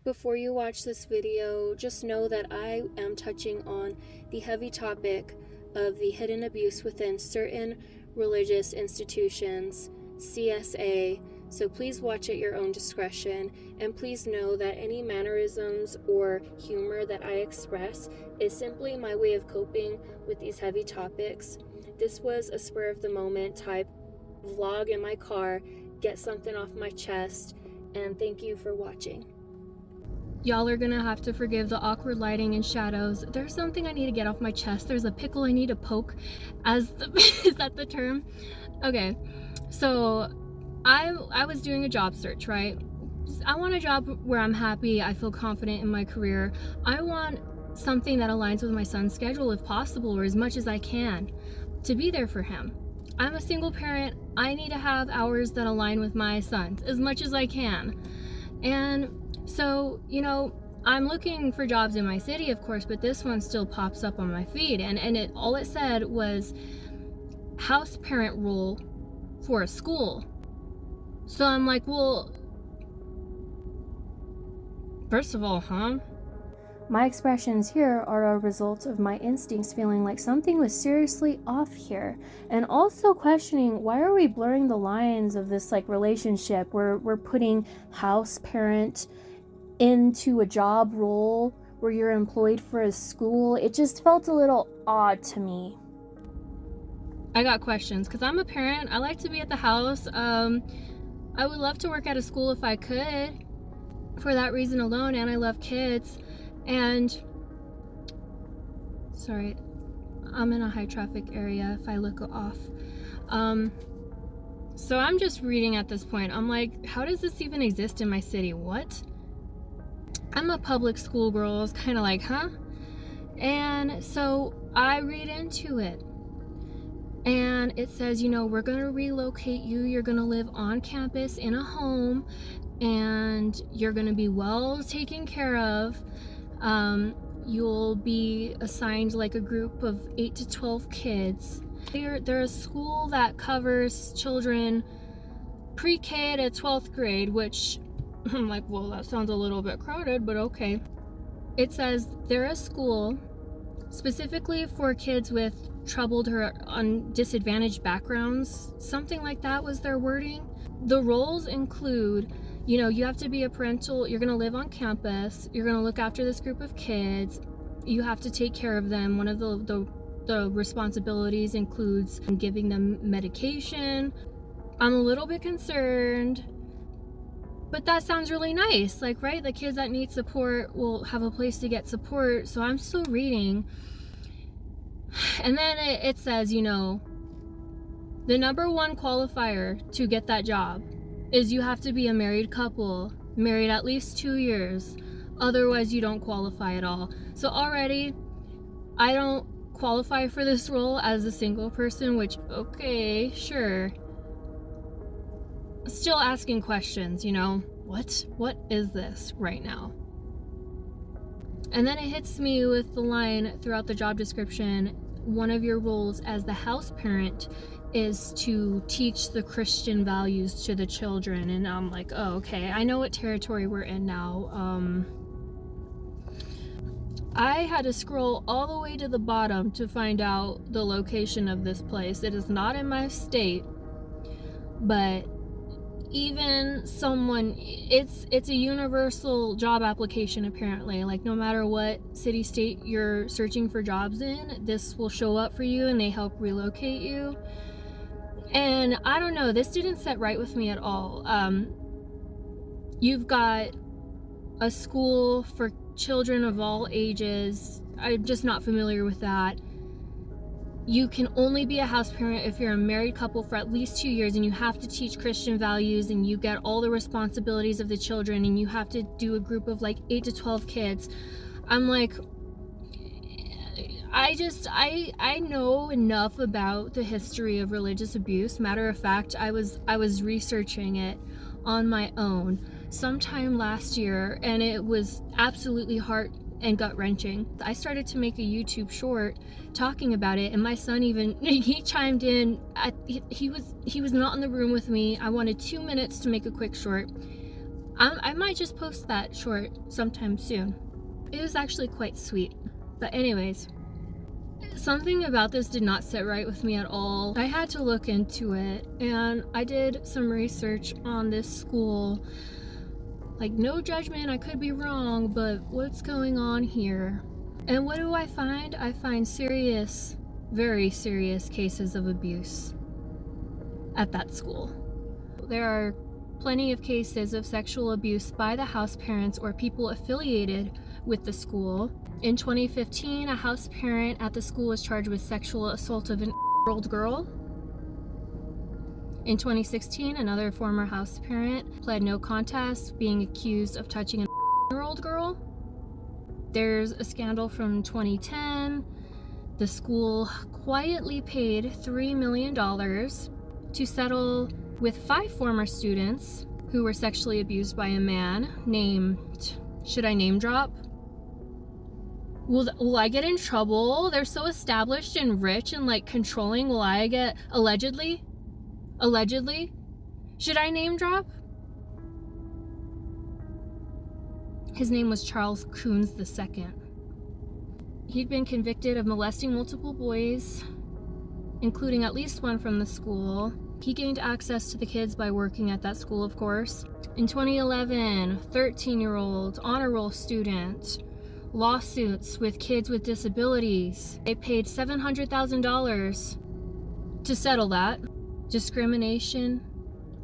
Before you watch this video, just know that I am touching on the heavy topic of the hidden abuse within certain religious institutions, CSA, so please watch at your own discretion, and please know that any mannerisms or humor that I express is simply my way of coping with these heavy topics. This was a spur of the moment type vlog in my car, get something off my chest, and thank you for watching. Y'all are gonna have to forgive the awkward lighting and shadows. There's something I need to get off my chest. There's a pickle I need to poke, is that the term? Okay, so I was doing a job search, right? I want a job where I'm happy, I feel confident in my career. I want something that aligns with my son's schedule if possible, or as much as I can, to be there for him. I'm a single parent. I need to have hours that align with my son's as much as I can. And so, I'm looking for jobs in my city, of course, but this one still pops up on my feed, and all it said was house parent role for a school. So I'm like, well, first of all, my expressions here are a result of my instincts feeling like something was seriously off here, and also questioning, why are we blurring the lines of this relationship where we're putting house parent into a job role where you're employed for a school? It just felt a little odd to me. I got questions because I'm a parent. I like to be at the house. I would love to work at a school if I could, for that reason alone, and I love kids. And sorry, I'm in a high traffic area if I look off. So I'm just reading at this point. I'm like, how does this even exist in my city? What? I'm a public school girl. I was kind of like, huh? And so I read into it. And it says, we're going to relocate you. You're going to live on campus in a home, and you're going to be well taken care of. You'll be assigned a group of 8 to 12 kids. They're a school that covers children pre-K to 12th grade, which I'm like, well, that sounds a little bit crowded, but okay. It says they're a school specifically for kids with troubled or disadvantaged backgrounds. Something like that was their wording. The roles include, you have to be a parental, you're going to live on campus, you're going to look after this group of kids, you have to take care of them. One of the responsibilities includes giving them medication. I'm a little bit concerned, but that sounds really nice, right? The kids that need support will have a place to get support. So I'm still reading. And then it says, the number one qualifier to get that job is you have to be a married couple, married at least 2 years. Otherwise, you don't qualify at all. So already, I don't qualify for this role as a single person, which, okay, sure. Still asking questions, what is this right now? And then it hits me with the line throughout the job description, one of your roles as the house parent is to teach the Christian values to the children. And I'm like, oh, okay, I know what territory we're in now. I had to scroll all the way to the bottom to find out the location of this place. It is not in my state, but even it's a universal job application apparently. No matter what city, state you're searching for jobs in, this will show up for you and they help relocate you. And I don't know, this didn't set right with me at all. You've got a school for children of all ages. I'm just not familiar with that. You can only be a house parent if you're a married couple for at least 2 years, and you have to teach Christian values, and you get all the responsibilities of the children, and you have to do a group of 8 to 12 kids. I'm like, I know enough about the history of religious abuse. Matter of fact, I was researching it on my own sometime last year, and it was absolutely heart and gut-wrenching. I started to make a YouTube short talking about it, and my son even he chimed in. He was not in the room with me. I wanted 2 minutes to make a quick short. I might just post that short sometime soon. It was actually quite sweet. But anyways, something about this did not sit right with me at all. I had to look into it, and I did some research on this school. Like, no judgment, I could be wrong, but what's going on here? And what do I find? I find serious, very serious cases of abuse at that school. There are plenty of cases of sexual abuse by the house parents or people affiliated with the school. In 2015, a house parent at the school was charged with sexual assault of an 8-year-old girl. In 2016, another former house parent pled no contest, being accused of touching an 8-year-old girl. There's a scandal from 2010. The school quietly paid $3 million to settle with 5 former students who were sexually abused by a man named, should I name drop? Will I get in trouble? They're so established and rich and like controlling. Will I get allegedly? Should I name drop? His name was Charles Coons II. He'd been convicted of molesting multiple boys, including at least one from the school. He gained access to the kids by working at that school, of course. In 2011, 13-year-old honor roll student, lawsuits with kids with disabilities. They paid $700,000 to settle that. Discrimination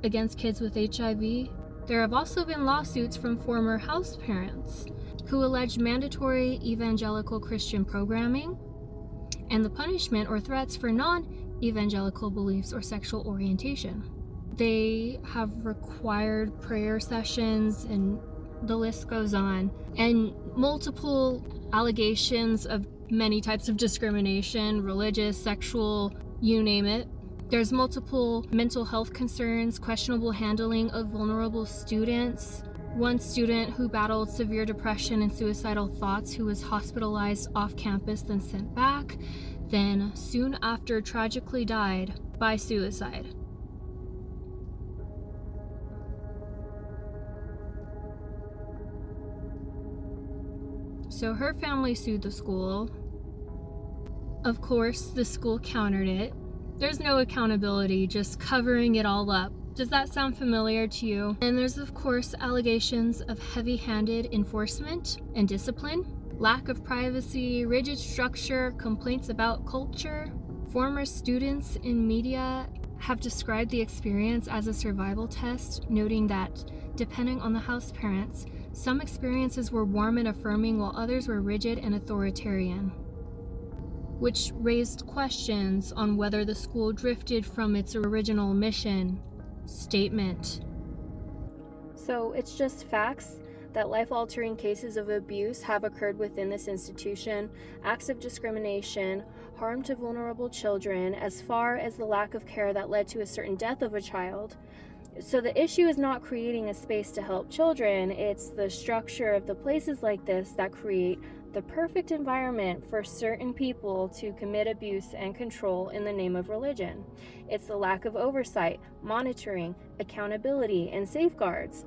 against kids with HIV. There have also been lawsuits from former house parents who alleged mandatory evangelical Christian programming and the punishment or threats for non-evangelical beliefs or sexual orientation. They have required prayer sessions, and the list goes on, and multiple allegations of many types of discrimination, religious, sexual, you name it. There's multiple mental health concerns, questionable handling of vulnerable students. One student who battled severe depression and suicidal thoughts, who was hospitalized off campus, then sent back, then soon after tragically died by suicide. So her family sued the school. Of course, the school countered it. There's no accountability, just covering it all up. Does that sound familiar to you? And there's, of course, allegations of heavy-handed enforcement and discipline, lack of privacy, rigid structure, complaints about culture. Former students in media have described the experience as a survival test, noting that, depending on the house parents, some experiences were warm and affirming while others were rigid and authoritarian, which raised questions on whether the school drifted from its original mission statement. So it's just facts that life-altering cases of abuse have occurred within this institution, acts of discrimination, harm to vulnerable children, as far as the lack of care that led to a certain death of a child. So the issue is not creating a space to help children, it's the structure of the places like this that create the perfect environment for certain people to commit abuse and control in the name of religion. It's the lack of oversight, monitoring, accountability, and safeguards.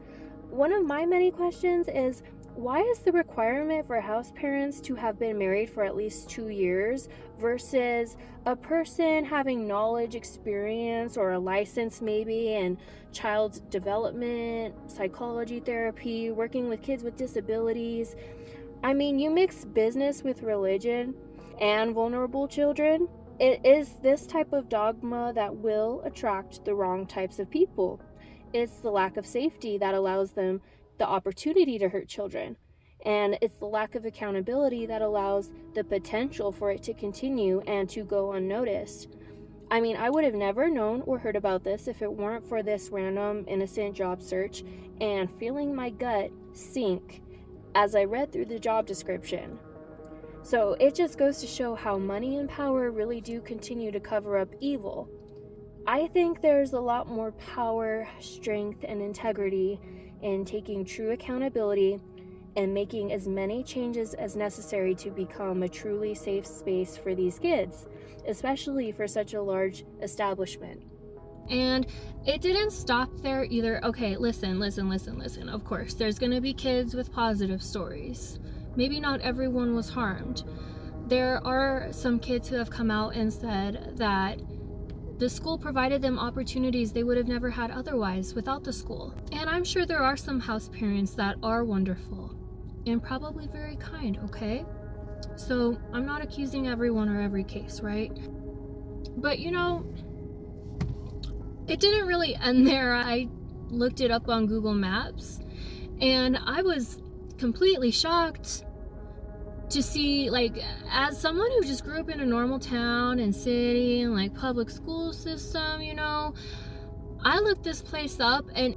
One of my many questions is, why is the requirement for house parents to have been married for at least 2 years versus a person having knowledge, experience, or a license maybe in child development, psychology therapy, working with kids with disabilities? I mean, you mix business with religion and vulnerable children. It is this type of dogma that will attract the wrong types of people. It's the lack of safety that allows them the opportunity to hurt children. And it's the lack of accountability that allows the potential for it to continue and to go unnoticed. I mean, I would have never known or heard about this if it weren't for this random innocent job search and feeling my gut sink as I read through the job description. So it just goes to show how money and power really do continue to cover up evil. I think there's a lot more power, strength, and integrity in taking true accountability and making as many changes as necessary to become a truly safe space for these kids, especially for such a large establishment. And it didn't stop there either. Okay, listen. Of course, there's gonna be kids with positive stories. Maybe not everyone was harmed. There are some kids who have come out and said that the school provided them opportunities they would have never had otherwise without the school. And I'm sure there are some house parents that are wonderful and probably very kind, okay? So I'm not accusing everyone or every case, right? But you know, it didn't really end there. I looked it up on Google Maps and I was completely shocked to see, like, as someone who just grew up in a normal town and city and like public school system, you know, I looked this place up and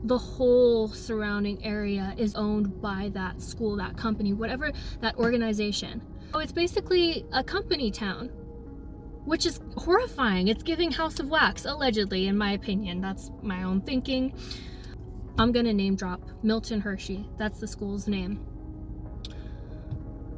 the whole surrounding area is owned by that school, that company, whatever, that organization. So it's basically a company town, which is horrifying. It's giving House of Wax, allegedly, in my opinion. That's my own thinking. I'm gonna name drop Milton Hershey. That's the school's name.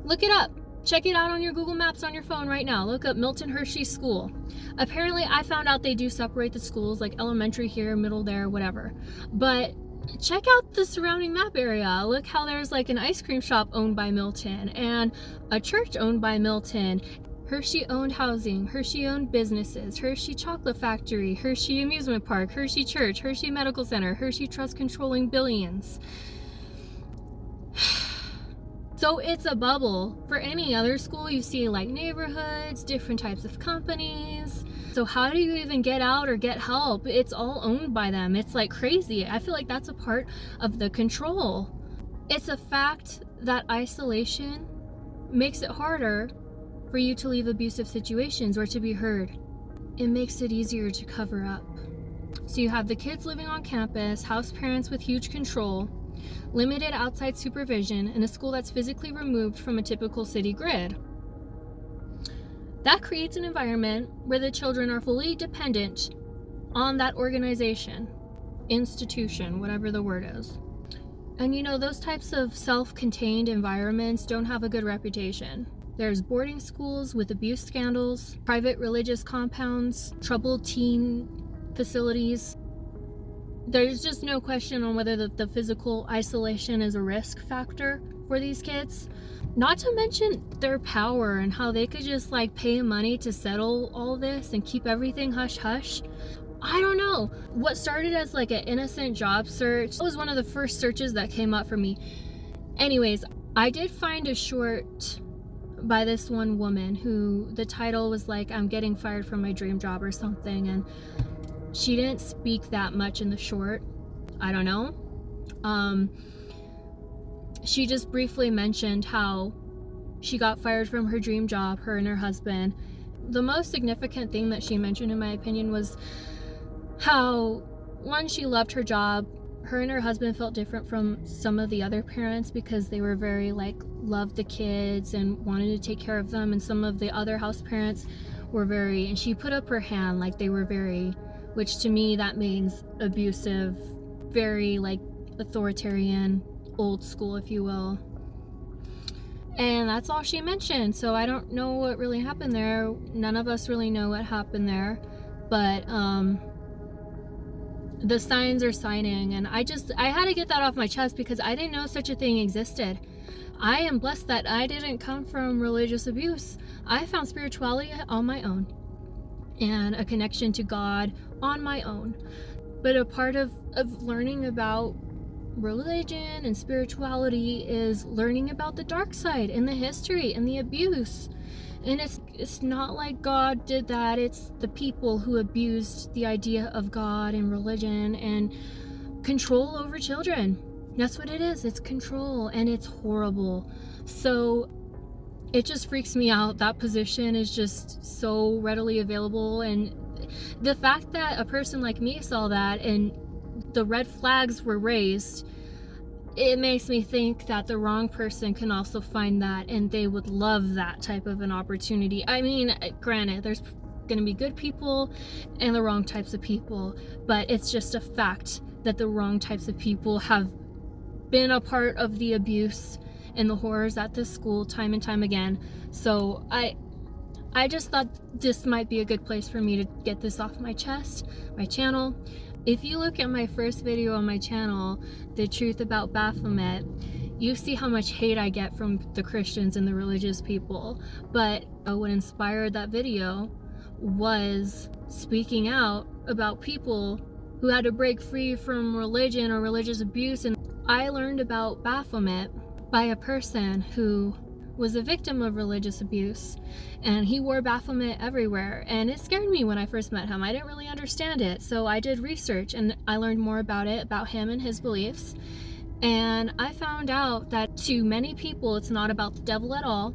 Look it up. Check it out on your Google Maps on your phone right now. Look up Milton Hershey School. Apparently, I found out they do separate the schools, like elementary here, middle there, whatever. But check out the surrounding map area. Look how there's like an ice cream shop owned by Milton and a church owned by Milton. Hershey owned housing, Hershey owned businesses, Hershey Chocolate Factory, Hershey Amusement Park, Hershey Church, Hershey Medical Center, Hershey Trust controlling billions. So it's a bubble. For any other school, you see like neighborhoods, different types of companies. So how do you even get out or get help? It's all owned by them. It's like crazy. I feel like that's a part of the control. It's a fact that isolation makes it harder for you to leave abusive situations or to be heard. It makes it easier to cover up. So you have the kids living on campus, house parents with huge control, limited outside supervision, and a school that's physically removed from a typical city grid. That creates an environment where the children are fully dependent on that organization, institution, whatever the word is. And you know, those types of self-contained environments don't have a good reputation. There's boarding schools with abuse scandals, private religious compounds, troubled teen facilities. There's just no question on whether the physical isolation is a risk factor for these kids. Not to mention their power and how they could just like pay money to settle all this and keep everything hush hush. I don't know. What started as like an innocent job search was one of the first searches that came up for me. Anyways, I did find a short by this one woman who the title was like, I'm getting fired from my dream job or something, and she didn't speak that much in the short. I don't know. She just briefly mentioned how she got fired from her dream job, her and her husband. The most significant thing that she mentioned, in my opinion, was how, one, she loved her job. Her and her husband felt different from some of the other parents because they were very like loved the kids and wanted to take care of them, and some of the other house parents were very, and she put up her hand like they were very, which to me that means abusive, very like authoritarian, old school, if you will. And that's all she mentioned. So I don't know what really happened there. None of us really know what happened there, but the signs are signing, and I had to get that off my chest because I didn't know such a thing existed. I am blessed that I didn't come from religious abuse. I found spirituality on my own and a connection to God on my own. But a part of learning about religion and spirituality is learning about the dark side and the history and the abuse. And it's not like God did that. It's the people who abused the idea of God and religion and control over children. That's what it is. It's control, and it's horrible. So it just freaks me out. That position is just so readily available, and the fact that a person like me saw that and the red flags were raised, it makes me think that the wrong person can also find that, and they would love that type of an opportunity. I mean, granted, there's going to be good people and the wrong types of people, but it's just a fact that the wrong types of people have been a part of the abuse and the horrors at this school time and time again. So I just thought this might be a good place for me to get this off my chest, my channel. If you look at my first video on my channel, The Truth About Baphomet, you see how much hate I get from the Christians and the religious people. But what inspired that video was speaking out about people who had to break free from religion or religious abuse. And I learned about Baphomet by a person who was a victim of religious abuse, and he wore Baphomet everywhere, and it scared me when I first met him. I didn't really understand it, so I did research and I learned more about it, about him and his beliefs. And I found out that to many people it's not about the devil at all.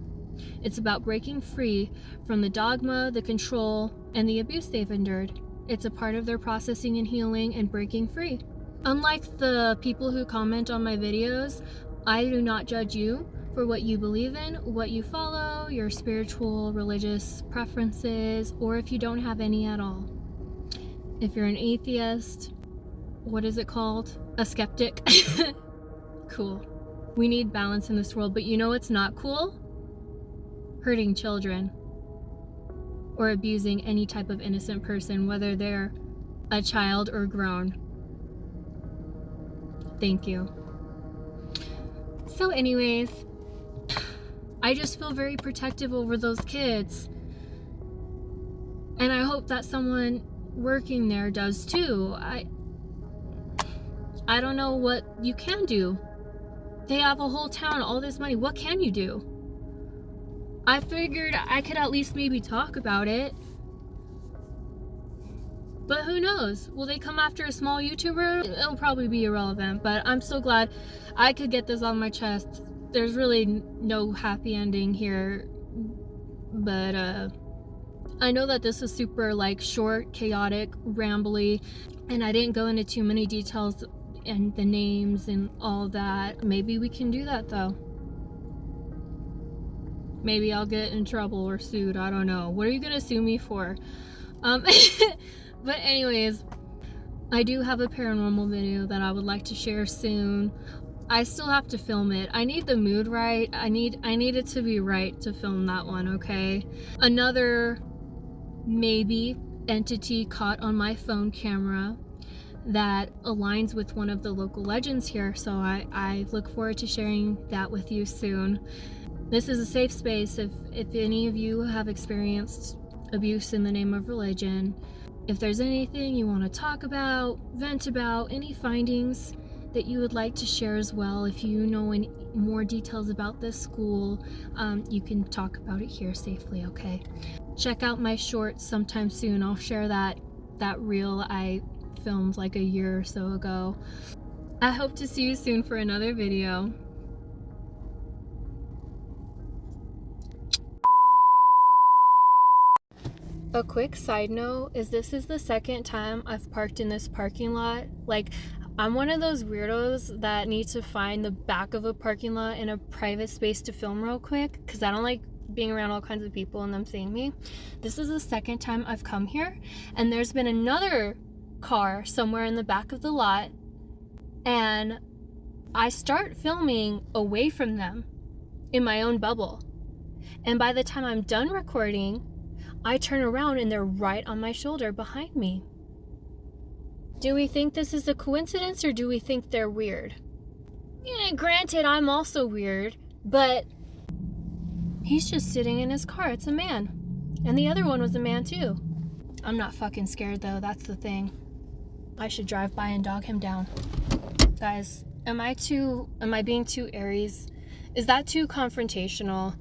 It's about breaking free from the dogma, the control, and the abuse they've endured. It's a part of their processing and healing and breaking free. Unlike the people who comment on my videos, I do not judge you for what you believe in, what you follow, your spiritual, religious preferences, or if you don't have any at all. If you're an atheist, what is it called? A skeptic? Cool. We need balance in this world, but you know what's not cool? Hurting children or abusing any type of innocent person, whether they're a child or grown. Thank you. So anyways, I just feel very protective over those kids. And I hope that someone working there does too. I don't know what you can do. They have a whole town, all this money. What can you do? I figured I could at least maybe talk about it. But who knows? Will they come after a small YouTuber? It'll probably be irrelevant, but I'm so glad I could get this on my chest. There's really no happy ending here, but I know that this is super like short, chaotic, rambly, and I didn't go into too many details and the names and all that. Maybe we can do that though. Maybe I'll get in trouble or sued. I don't know. What are you gonna sue me for? But anyways, I do have a paranormal video that I would like to share soon. I still have to film it. I need the mood right. I need it to be right to film that one, okay? Another maybe entity caught on my phone camera that aligns with one of the local legends here, so I look forward to sharing that with you soon. This is a safe space if any of you have experienced abuse in the name of religion. If there's anything you want to talk about, vent about, any findings that you would like to share as well, if you know any more details about this school, you can talk about it here safely, okay? Check out my shorts sometime soon. I'll share that reel I filmed like a year or so ago. I hope to see you soon for another video. A quick side note is this is the second time I've parked in this parking lot. Like, I'm one of those weirdos that need to find the back of a parking lot in a private space to film real quick because I don't like being around all kinds of people and them seeing me. This is the second time I've come here, and there's been another car somewhere in the back of the lot, and I start filming away from them in my own bubble. And by the time I'm done recording, I turn around and they're right on my shoulder behind me. Do we think this is a coincidence or do we think they're weird? Yeah, granted, I'm also weird, but he's just sitting in his car. It's a man. And the other one was a man too. I'm not fucking scared though, that's the thing. I should drive by and dog him down. Guys, am I being too Aries? Is that too confrontational?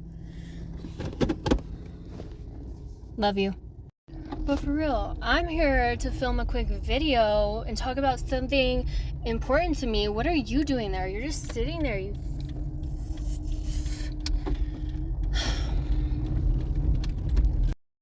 Love you. But for real, I'm here to film a quick video and talk about something important to me. What are you doing there? You're just sitting there, you